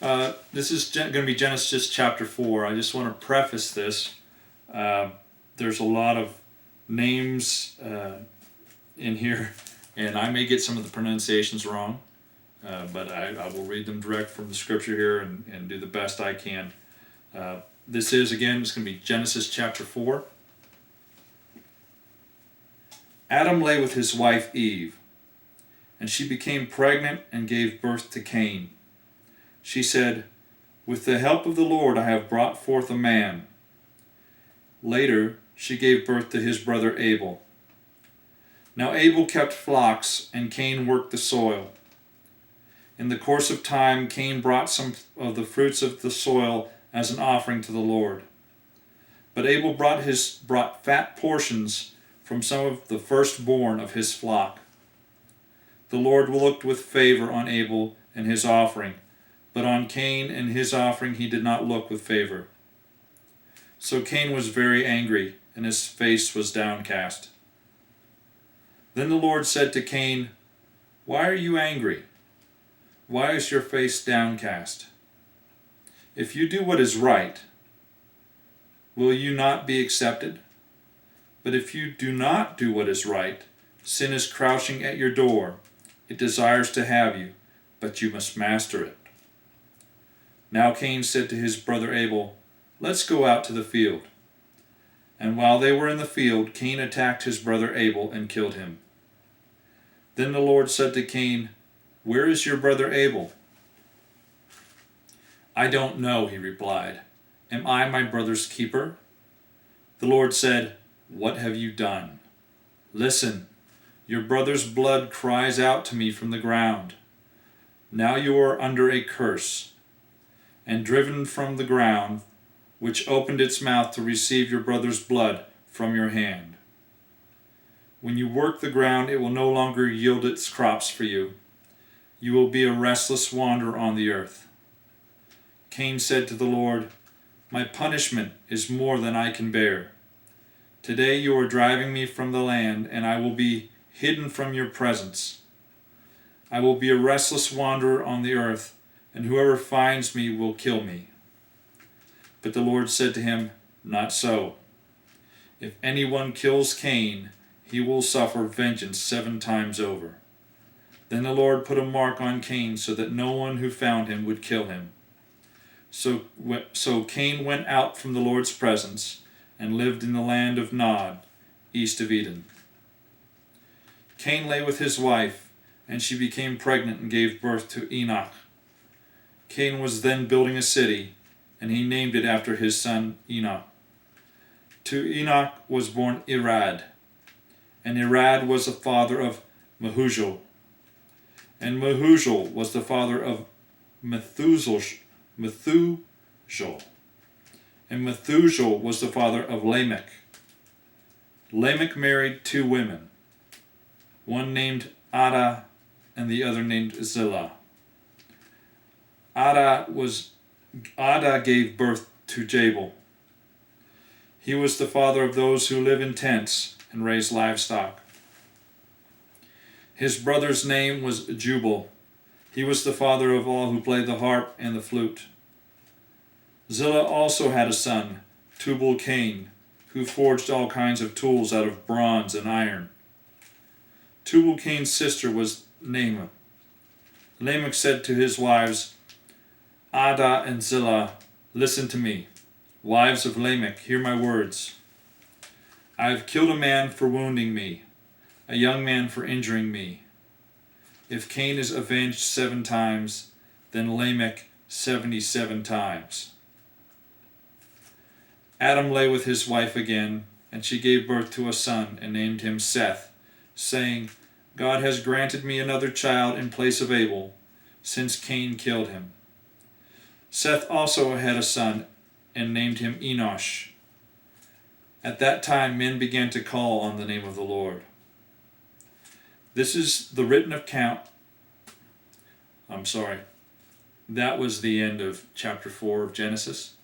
This is going to be Genesis chapter 4. I just want to preface this. There's a lot of names in here, and I may get some of the pronunciations wrong, but I will read them direct from the scripture here and do the best I can. This is, again, it's going to be Genesis chapter 4. Adam lay with his wife Eve, and she became pregnant and gave birth to Cain. She said, "With the help of the Lord I have brought forth a man." Later, she gave birth to his brother Abel. Now Abel kept flocks, and Cain worked the soil. In the course of time, Cain brought some of the fruits of the soil as an offering to the Lord. But Abel brought fat portions from some of the firstborn of his flock. The Lord looked with favor on Abel and his offering, but on Cain and his offering he did not look with favor. So Cain was very angry, and his face was downcast. Then the Lord said to Cain, "Why are you angry? Why is your face downcast? If you do what is right, will you not be accepted? But if you do not do what is right, sin is crouching at your door. It desires to have you, but you must master it." Now Cain said to his brother Abel, "Let's go out to the field." And while they were in the field, Cain attacked his brother Abel and killed him. Then the Lord said to Cain, "Where is your brother Abel?" "I don't know," he replied. "Am I my brother's keeper?" The Lord said, "What have you done? Listen, your brother's blood cries out to me from the ground. Now you are under a curse, and driven from the ground, which opened its mouth to receive your brother's blood from your hand. When you work the ground, it will no longer yield its crops for you. You will be a restless wanderer on the earth." Cain said to the Lord, "My punishment is more than I can bear. Today you are driving me from the land, and I will be hidden from your presence. I will be a restless wanderer on the earth, and whoever finds me will kill me." But the Lord said to him, "Not so. If anyone kills Cain, he will suffer vengeance 7 times over." Then the Lord put a mark on Cain so that no one who found him would kill him. So Cain went out from the Lord's presence and lived in the land of Nod, east of Eden. Cain lay with his wife, and she became pregnant and gave birth to Enoch. Cain was then building a city, and he named it after his son Enoch. To Enoch was born Irad, and Irad was the father of Mehujael, and Mehujael was the father of Methuselah, and Methuselah was the father of Lamech. Lamech married 2 women, one named Adah and the other named Zillah. Adah gave birth to Jabal. He was the father of those who live in tents and raise livestock. His brother's name was Jubal. He was the father of all who play the harp and the flute. Zillah also had a son, Tubal-Cain, who forged all kinds of tools out of bronze and iron. Tubal-Cain's sister was Naamah. Lamech said to his wives, Adah and Zillah, "Listen to me. Wives of Lamech, hear my words. I have killed a man for wounding me, a young man for injuring me. If Cain is avenged 7 times, then Lamech 77 times. Adam lay with his wife again, and she gave birth to a son and named him Seth, saying, "God has granted me another child in place of Abel, since Cain killed him." Seth also had a son and named him Enosh. At that time men began to call on the name of the Lord. This is the written account. That was the end of chapter 4 of Genesis.